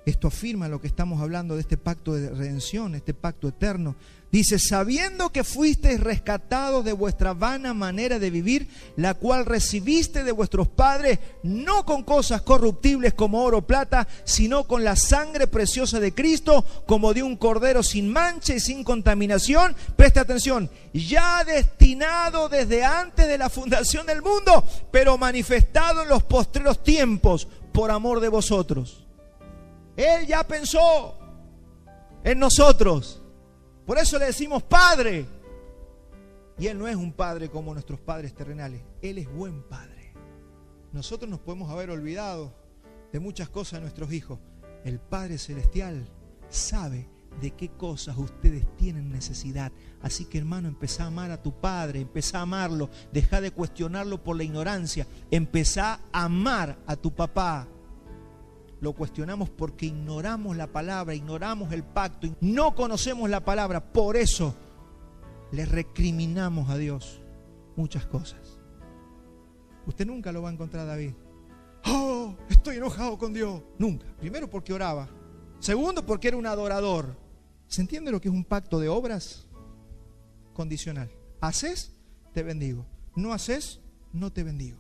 S1: Esto afirma lo que estamos hablando de este pacto de redención, este pacto eterno. Dice: sabiendo que fuisteis rescatados de vuestra vana manera de vivir, la cual recibiste de vuestros padres, no con cosas corruptibles como oro o plata, sino con la sangre preciosa de Cristo, como de un cordero sin mancha y sin contaminación. Preste atención: ya destinado desde antes de la fundación del mundo, pero manifestado en los postreros tiempos por amor de vosotros. Él ya pensó en nosotros. Por eso le decimos Padre. Y Él no es un padre como nuestros padres terrenales. Él es buen padre. Nosotros nos podemos haber olvidado de muchas cosas de nuestros hijos. El Padre Celestial sabe de qué cosas ustedes tienen necesidad. Así que, hermano, empezá a amar a tu padre, empezá a amarlo. Deja de cuestionarlo por la ignorancia. Empezá a amar a tu papá. Lo cuestionamos porque ignoramos la palabra, ignoramos el pacto, no conocemos la palabra. Por eso le recriminamos a Dios muchas cosas. Usted nunca lo va a encontrar a David: oh, estoy enojado con Dios. Nunca. Primero, porque oraba. Segundo, porque era un adorador. ¿Se entiende lo que es un pacto de obras? Condicional. Haces, te bendigo. No haces, no te bendigo.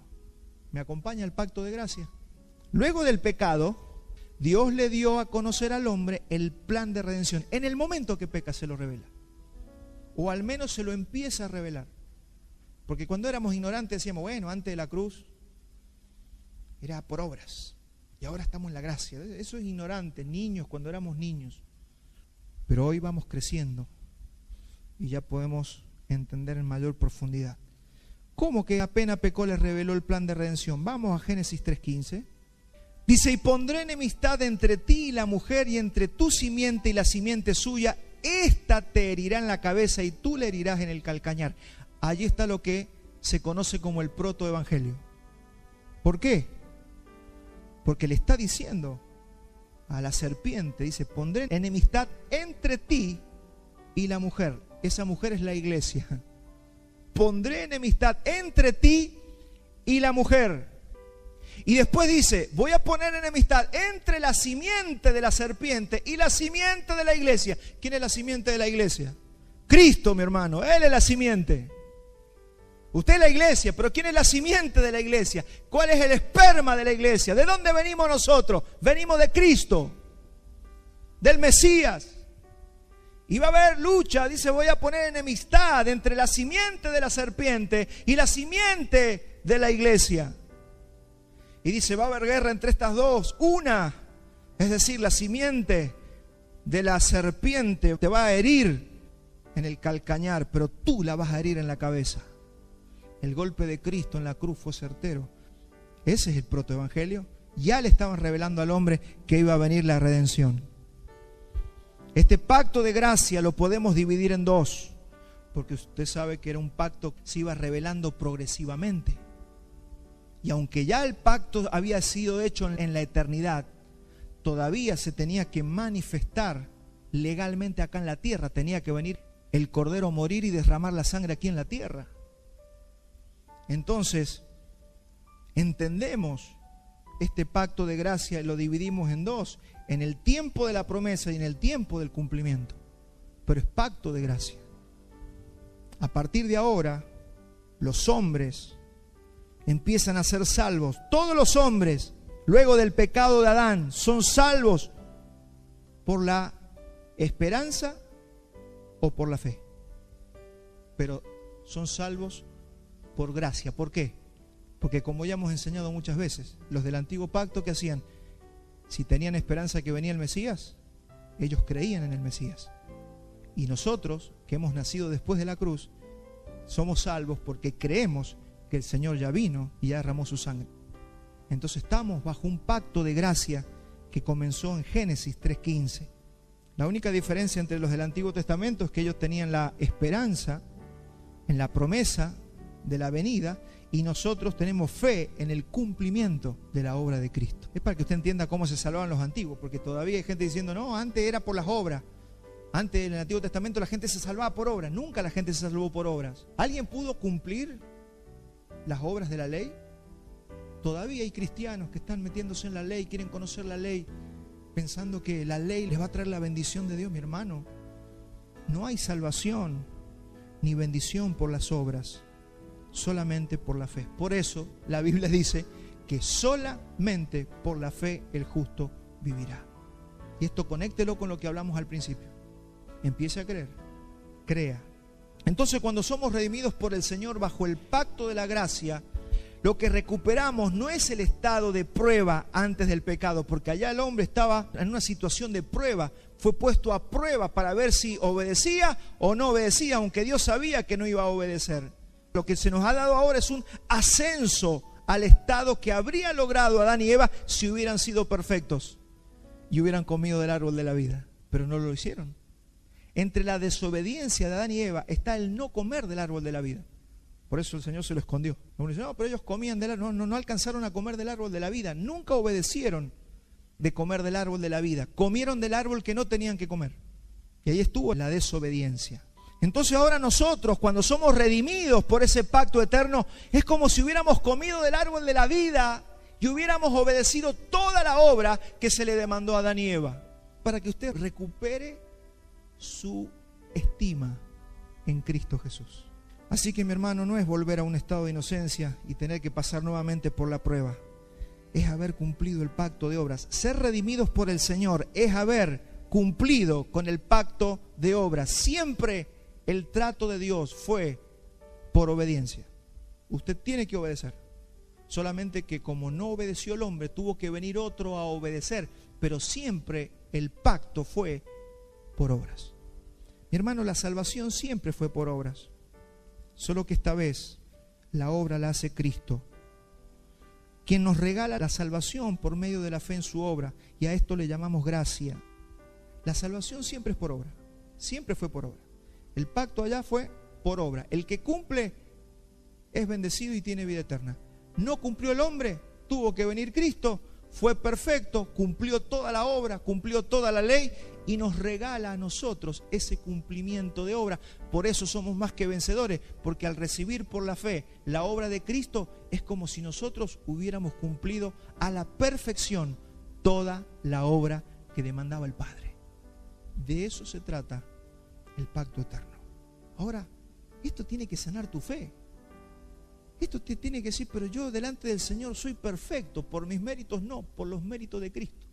S1: ¿Me acompaña el pacto de gracia? Luego del pecado, Dios le dio a conocer al hombre el plan de redención. En el momento que peca se lo revela. O al menos se lo empieza a revelar. Porque cuando éramos ignorantes decíamos: bueno, antes de la cruz era por obras. Y ahora estamos en la gracia. Eso es ignorante, niños, cuando éramos niños. Pero hoy vamos creciendo y ya podemos entender en mayor profundidad. ¿Cómo que apenas pecó le reveló el plan de redención? Vamos a Génesis 3:15. Dice: y pondré enemistad entre ti y la mujer, y entre tu simiente y la simiente suya. Esta te herirá en la cabeza y tú le herirás en el calcañar. Allí está lo que se conoce como el protoevangelio. ¿Por qué? Porque le está diciendo a la serpiente, dice: pondré enemistad entre ti y la mujer. Esa mujer es la iglesia. Pondré enemistad entre ti y la mujer. Y después dice: voy a poner enemistad entre la simiente de la serpiente y la simiente de la iglesia. ¿Quién es la simiente de la iglesia? Cristo, mi hermano. Él es la simiente. Usted es la iglesia, pero ¿quién es la simiente de la iglesia? ¿Cuál es el esperma de la iglesia? ¿De dónde venimos nosotros? Venimos de Cristo, del Mesías. Y va a haber lucha. Dice: voy a poner enemistad entre la simiente de la serpiente y la simiente de la iglesia. Y dice: va a haber guerra entre estas dos. Una, es decir, la simiente de la serpiente te va a herir en el calcañar, pero tú la vas a herir en la cabeza. El golpe de Cristo en la cruz fue certero. Ese es el protoevangelio. Ya le estaban revelando al hombre que iba a venir la redención. Este pacto de gracia lo podemos dividir en dos, porque usted sabe que era un pacto que se iba revelando progresivamente. Y aunque ya el pacto había sido hecho en la eternidad, todavía se tenía que manifestar legalmente acá en la tierra. Tenía que venir el cordero a morir y derramar la sangre aquí en la tierra. Entonces, entendemos este pacto de gracia y lo dividimos en dos: en el tiempo de la promesa y en el tiempo del cumplimiento. Pero es pacto de gracia. A partir de ahora, los hombres empiezan a ser salvos. Todos los hombres, luego del pecado de Adán, son salvos por la esperanza o por la fe. Pero son salvos por gracia. ¿Por qué? Porque como ya hemos enseñado muchas veces, los del antiguo pacto, ¿qué hacían? Si tenían esperanza que venía el Mesías, ellos creían en el Mesías. Y nosotros, que hemos nacido después de la cruz, somos salvos porque creemos que el Señor ya vino y ya derramó su sangre. Entonces estamos bajo un pacto de gracia que comenzó en Génesis 3:15. La única diferencia entre los del Antiguo Testamento es que ellos tenían la esperanza en la promesa de la venida, y nosotros tenemos fe en el cumplimiento de la obra de Cristo. Es para que usted entienda cómo se salvaban los antiguos, porque todavía hay gente diciendo, no, antes era por las obras. Antes en el Antiguo Testamento la gente se salvaba por obras. Nunca la gente se salvó por obras. ¿Alguien pudo cumplir las obras de la ley? Todavía hay cristianos que están metiéndose en la ley, quieren conocer la ley, pensando que la ley les va a traer la bendición de Dios. Mi hermano, no hay salvación ni bendición por las obras, solamente por la fe. Por eso la Biblia dice que solamente por la fe el justo vivirá. Y esto conéctelo con lo que hablamos al principio. Empiece a creer, crea. Entonces, cuando somos redimidos por el Señor bajo el pacto de la gracia, lo que recuperamos no es el estado de prueba antes del pecado, porque allá el hombre estaba en una situación de prueba, fue puesto a prueba para ver si obedecía o no obedecía, aunque Dios sabía que no iba a obedecer. Lo que se nos ha dado ahora es un ascenso al estado que habría logrado Adán y Eva si hubieran sido perfectos y hubieran comido del árbol de la vida, pero no lo hicieron. Entre la desobediencia de Adán y Eva está el no comer del árbol de la vida. Por eso el Señor se lo escondió. Uno dice, no, pero ellos comían del árbol. No alcanzaron a comer del árbol de la vida. Nunca obedecieron de comer del árbol de la vida. Comieron del árbol que no tenían que comer. Y ahí estuvo la desobediencia. Entonces ahora nosotros, cuando somos redimidos por ese pacto eterno, es como si hubiéramos comido del árbol de la vida y hubiéramos obedecido toda la obra que se le demandó a Adán y Eva, para que usted recupere su estima en Cristo Jesús. Así que, mi hermano, no es volver a un estado de inocencia y tener que pasar nuevamente por la prueba. Es haber cumplido el pacto de obras. Ser redimidos por el Señor es haber cumplido con el pacto de obras. Siempre el trato de Dios fue por obediencia. Usted tiene que obedecer. Solamente que como no obedeció el hombre, tuvo que venir otro a obedecer. Pero siempre el pacto fue por obras. Mi hermano, la salvación siempre fue por obras. Solo que esta vez la obra la hace Cristo, quien nos regala la salvación por medio de la fe en su obra, y a esto le llamamos gracia. La salvación siempre es por obra, siempre fue por obra. El pacto allá fue por obra. El que cumple es bendecido y tiene vida eterna. No cumplió el hombre, tuvo que venir Cristo, fue perfecto, cumplió toda la obra, cumplió toda la ley y nos regala a nosotros ese cumplimiento de obra. Por eso somos más que vencedores, porque al recibir por la fe la obra de Cristo es como si nosotros hubiéramos cumplido a la perfección toda la obra que demandaba el Padre. De eso se trata el pacto eterno. Ahora, esto tiene que sanar tu fe. Esto te tiene que decir, pero yo delante del Señor soy perfecto. Por mis méritos no, por los méritos de Cristo.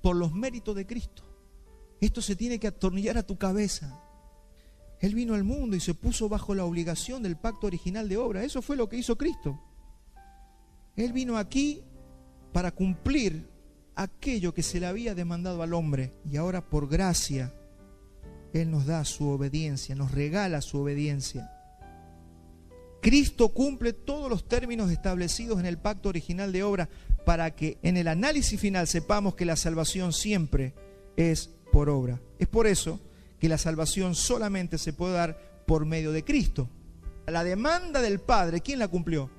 S1: Por los méritos de Cristo. Esto se tiene que atornillar a tu cabeza. Él vino al mundo y se puso bajo la obligación del pacto original de obra. Eso fue lo que hizo Cristo. Él vino aquí para cumplir aquello que se le había demandado al hombre. Y ahora por gracia, Él nos da su obediencia, nos regala su obediencia. Cristo cumple todos los términos establecidos en el pacto original de obra para que en el análisis final sepamos que la salvación siempre es por obra. Es por eso que la salvación solamente se puede dar por medio de Cristo. La demanda del Padre, ¿quién la cumplió?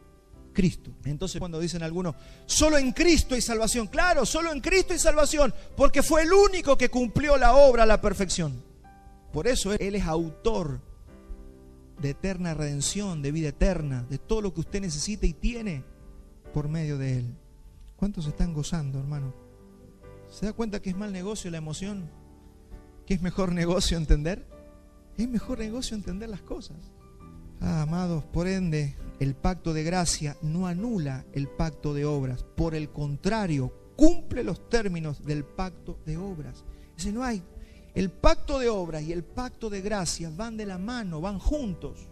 S1: Cristo. Entonces cuando dicen algunos, solo en Cristo hay salvación. Claro, solo en Cristo hay salvación, porque fue el único que cumplió la obra a la perfección. Por eso Él es autor de eterna redención, de vida eterna, de todo lo que usted necesita y tiene por medio de Él. ¿Cuántos están gozando, hermano? ¿Se da cuenta que es mal negocio la emoción? ¿Que es mejor negocio entender? Es mejor negocio entender las cosas. Amados, por ende, el pacto de gracia no anula el pacto de obras. Por el contrario, cumple los términos del pacto de obras. Dice, no hay. El pacto de obras y el pacto de gracia van de la mano, van juntos.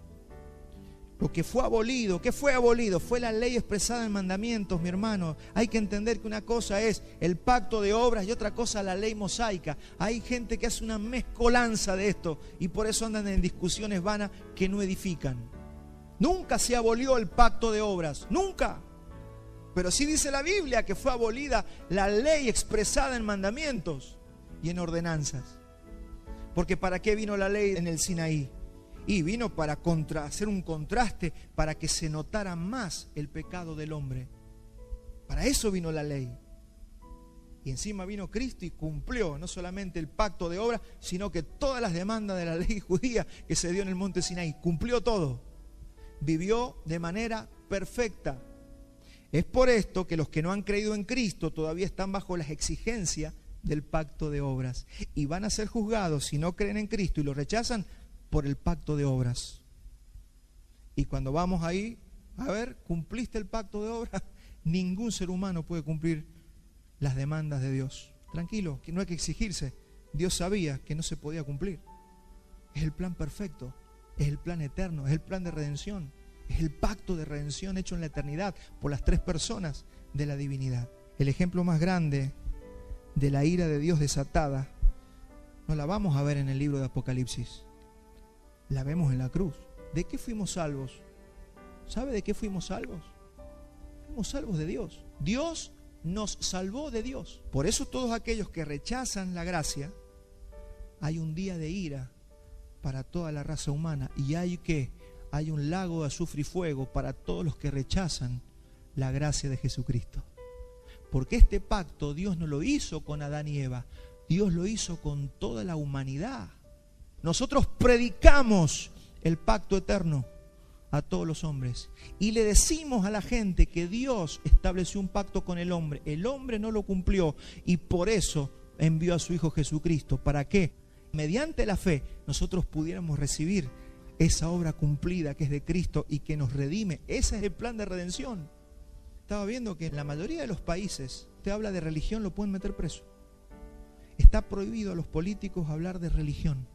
S1: Lo que fue abolido, ¿qué fue abolido? Fue la ley expresada en mandamientos, mi hermano. Hay que entender que una cosa es el pacto de obras y otra cosa la ley mosaica. Hay gente que hace una mezcolanza de esto y por eso andan en discusiones vanas que no edifican. Nunca se abolió el pacto de obras, nunca. Pero sí dice la Biblia que fue abolida la ley expresada en mandamientos y en ordenanzas. Porque ¿para qué vino la ley en el Sinaí? Y vino para hacer un contraste, para que se notara más el pecado del hombre. Para eso vino la ley. Y encima vino Cristo y cumplió no solamente el pacto de obras, sino que todas las demandas de la ley judía que se dio en el monte Sinaí. Cumplió todo. Vivió de manera perfecta. Es por esto que los que no han creído en Cristo todavía están bajo las exigencias del pacto de obras. Y van a ser juzgados si no creen en Cristo y lo rechazan por el pacto de obras. Y cuando vamos ahí, a ver, ¿cumpliste el pacto de obras? Ningún ser humano puede cumplir las demandas de Dios. Tranquilo, que no hay que exigirse. Dios sabía que no se podía cumplir. Es el plan perfecto, es el plan eterno, es el plan de redención, es el pacto de redención hecho en la eternidad por las tres personas de la divinidad. El ejemplo más grande de la ira de Dios desatada no la vamos a ver en el libro de Apocalipsis. La vemos en la cruz. ¿De qué fuimos salvos? ¿Sabe de qué fuimos salvos? Fuimos salvos de Dios. Dios nos salvó de Dios. Por eso todos aquellos que rechazan la gracia, hay un día de ira para toda la raza humana. Y hay un lago de azufre y fuego para todos los que rechazan la gracia de Jesucristo. Porque este pacto Dios no lo hizo con Adán y Eva. Dios lo hizo con toda la humanidad. Nosotros predicamos el pacto eterno a todos los hombres y le decimos a la gente que Dios estableció un pacto con el hombre. El hombre no lo cumplió y por eso envió a su Hijo Jesucristo. ¿Para qué? Mediante la fe nosotros pudiéramos recibir esa obra cumplida que es de Cristo y que nos redime. Ese es el plan de redención. Estaba viendo que en la mayoría de los países, usted habla de religión, lo pueden meter preso. Está prohibido a los políticos hablar de religión.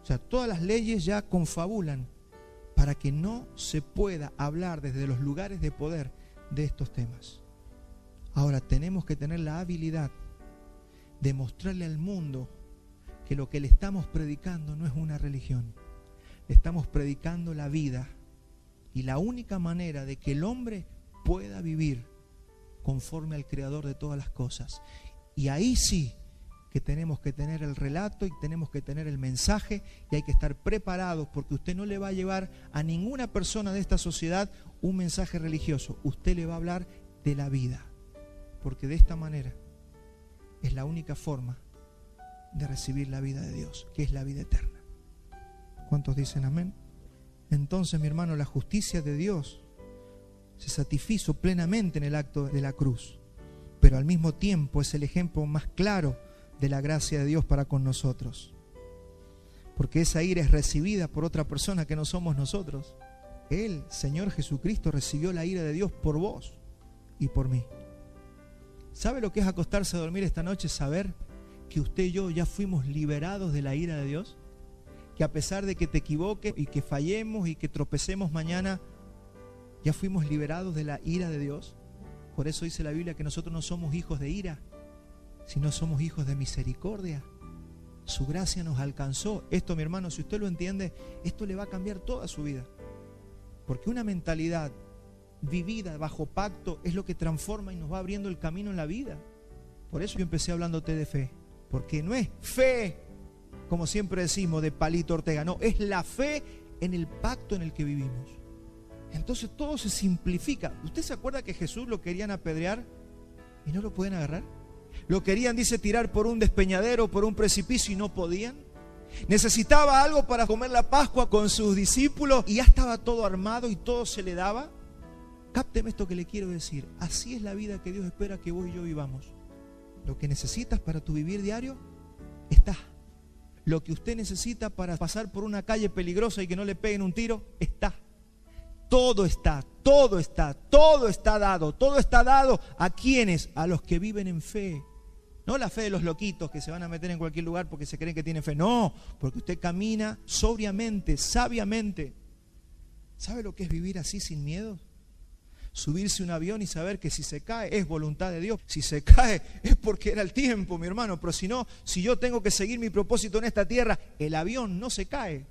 S1: O sea, todas las leyes ya confabulan para que no se pueda hablar desde los lugares de poder de estos temas. Ahora tenemos que tener la habilidad de mostrarle al mundo que lo que le estamos predicando no es una religión. Le estamos predicando la vida y la única manera de que el hombre pueda vivir conforme al Creador de todas las cosas. Y ahí sí que tenemos que tener el relato y tenemos que tener el mensaje y hay que estar preparados porque usted no le va a llevar a ninguna persona de esta sociedad un mensaje religioso. Usted le va a hablar de la vida, porque de esta manera es la única forma de recibir la vida de Dios, que es la vida eterna. ¿Cuántos dicen amén? Entonces, mi hermano, la justicia de Dios se satisfizo plenamente en el acto de la cruz, pero al mismo tiempo es el ejemplo más claro de la gracia de Dios para con nosotros, porque esa ira es recibida por otra persona que no somos nosotros. Él, Señor Jesucristo, recibió la ira de Dios por vos y por mí. ¿Sabe lo que es acostarse a dormir esta noche? Saber que usted y yo ya fuimos liberados de la ira de Dios, que a pesar de que te equivoques y que fallemos y que tropecemos mañana, ya fuimos liberados de la ira de Dios. Por eso dice la Biblia que nosotros no somos hijos de ira, sino somos hijos de misericordia. Su gracia nos alcanzó. Esto, mi hermano, si usted lo entiende, esto le va a cambiar toda su vida. Porque una mentalidad vivida bajo pacto es lo que transforma y nos va abriendo el camino en la vida. Por eso yo empecé hablándote de fe. Porque no es fe, como siempre decimos, de Palito Ortega. No, es la fe en el pacto en el que vivimos. Entonces todo se simplifica. ¿Usted se acuerda que Jesús lo querían apedrear y no lo pueden agarrar? Lo querían, dice, tirar por un despeñadero, por un precipicio y no podían. Necesitaba algo para comer la Pascua con sus discípulos y ya estaba todo armado y todo se le daba. Cápteme esto que le quiero decir. Así es la vida que Dios espera que vos y yo vivamos. Lo que necesitas para tu vivir diario está. Lo que usted necesita para pasar por una calle peligrosa y que no le peguen un tiro está. Todo está, todo está, todo está dado. Todo está dado ¿a quiénes? A los que viven en fe. No la fe de los loquitos que se van a meter en cualquier lugar porque se creen que tienen fe. No, porque usted camina sobriamente, sabiamente. ¿Sabe lo que es vivir así sin miedo? Subirse a un avión y saber que si se cae es voluntad de Dios. Si se cae es porque era el tiempo, mi hermano. Pero si no, si yo tengo que seguir mi propósito en esta tierra, el avión no se cae.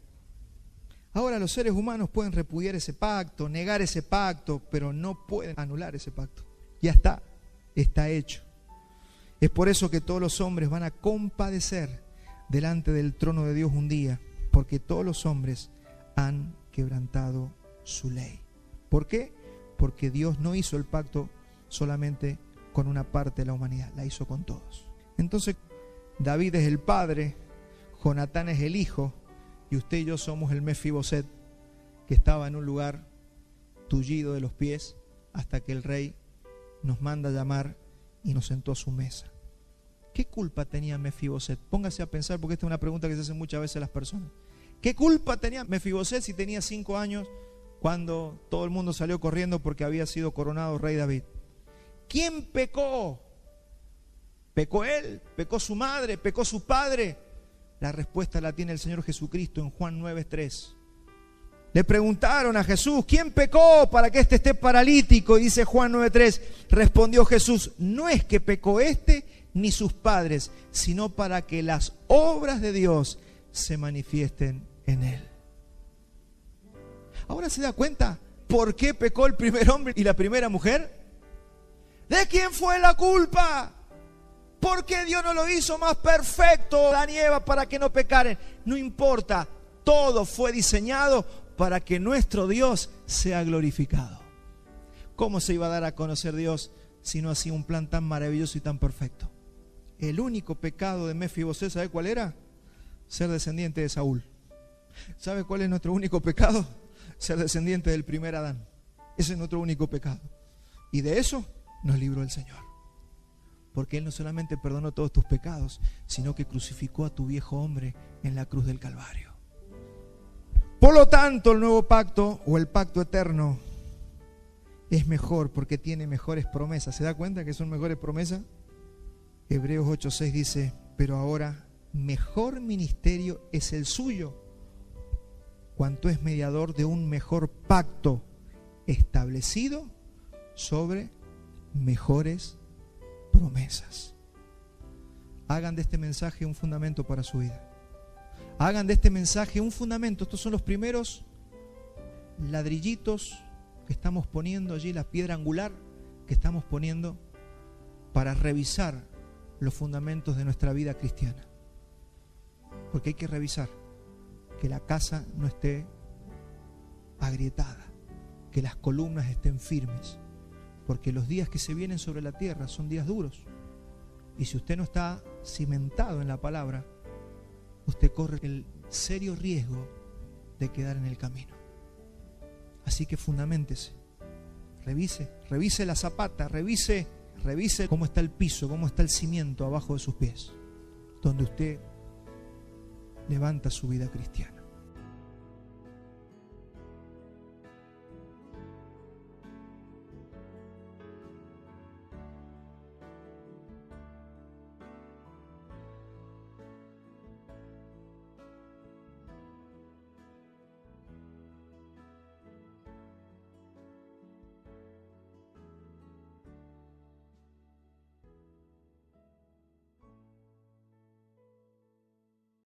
S1: Ahora los seres humanos pueden repudiar ese pacto, negar ese pacto, pero no pueden anular ese pacto. Ya está hecho. Es por eso que todos los hombres van a compadecer delante del trono de Dios un día, porque todos los hombres han quebrantado su ley. ¿Por qué? Porque Dios no hizo el pacto solamente con una parte de la humanidad, la hizo con todos. Entonces, David es el padre, Jonatán es el hijo, y usted y yo somos el Mefiboset, que estaba en un lugar tullido de los pies hasta que el rey nos manda a llamar y nos sentó a su mesa. ¿Qué culpa tenía Mefiboset? Póngase a pensar, porque esta es una pregunta que se hacen muchas veces las personas. ¿Qué culpa tenía Mefiboset si tenía 5 años cuando todo el mundo salió corriendo porque había sido coronado rey David? ¿Quién pecó? ¿Pecó él? ¿Pecó su madre? ¿Pecó su padre? La respuesta la tiene el Señor Jesucristo en Juan 9:3. Le preguntaron a Jesús, ¿quién pecó para que éste esté paralítico? Y dice Juan 9:3, respondió Jesús, no es que pecó éste ni sus padres, sino para que las obras de Dios se manifiesten en él. Ahora se da cuenta por qué pecó el primer hombre y la primera mujer. ¿De quién fue la culpa? ¿Por qué Dios no lo hizo más perfecto, Adán y Eva, para que no pecaren? No importa, todo fue diseñado para que nuestro Dios sea glorificado. ¿Cómo se iba a dar a conocer Dios si no hacía un plan tan maravilloso y tan perfecto? El único pecado de Mefiboset, ¿sabe cuál era? Ser descendiente de Saúl. ¿Sabe cuál es nuestro único pecado? Ser descendiente del primer Adán. Ese es nuestro único pecado. Y de eso nos libró el Señor. Porque Él no solamente perdonó todos tus pecados, sino que crucificó a tu viejo hombre en la cruz del Calvario. Por lo tanto, el nuevo pacto o el pacto eterno es mejor porque tiene mejores promesas. ¿Se da cuenta que son mejores promesas? Hebreos 8:6 dice, pero ahora mejor ministerio es el suyo, cuanto es mediador de un mejor pacto establecido sobre mejores promesas. Hagan de este mensaje un fundamento para su vida. Hagan de este mensaje un fundamento. Estos son los primeros ladrillitos que estamos poniendo allí, la piedra angular que estamos poniendo para revisar los fundamentos de nuestra vida cristiana. Porque hay que revisar que la casa no esté agrietada, que las columnas estén firmes, porque los días que se vienen sobre la tierra son días duros. Y si usted no está cimentado en la palabra, usted corre el serio riesgo de quedar en el camino. Así que fundaméntese, revise la zapata, revise cómo está el piso, cómo está el cimiento abajo de sus pies, donde usted levanta su vida cristiana.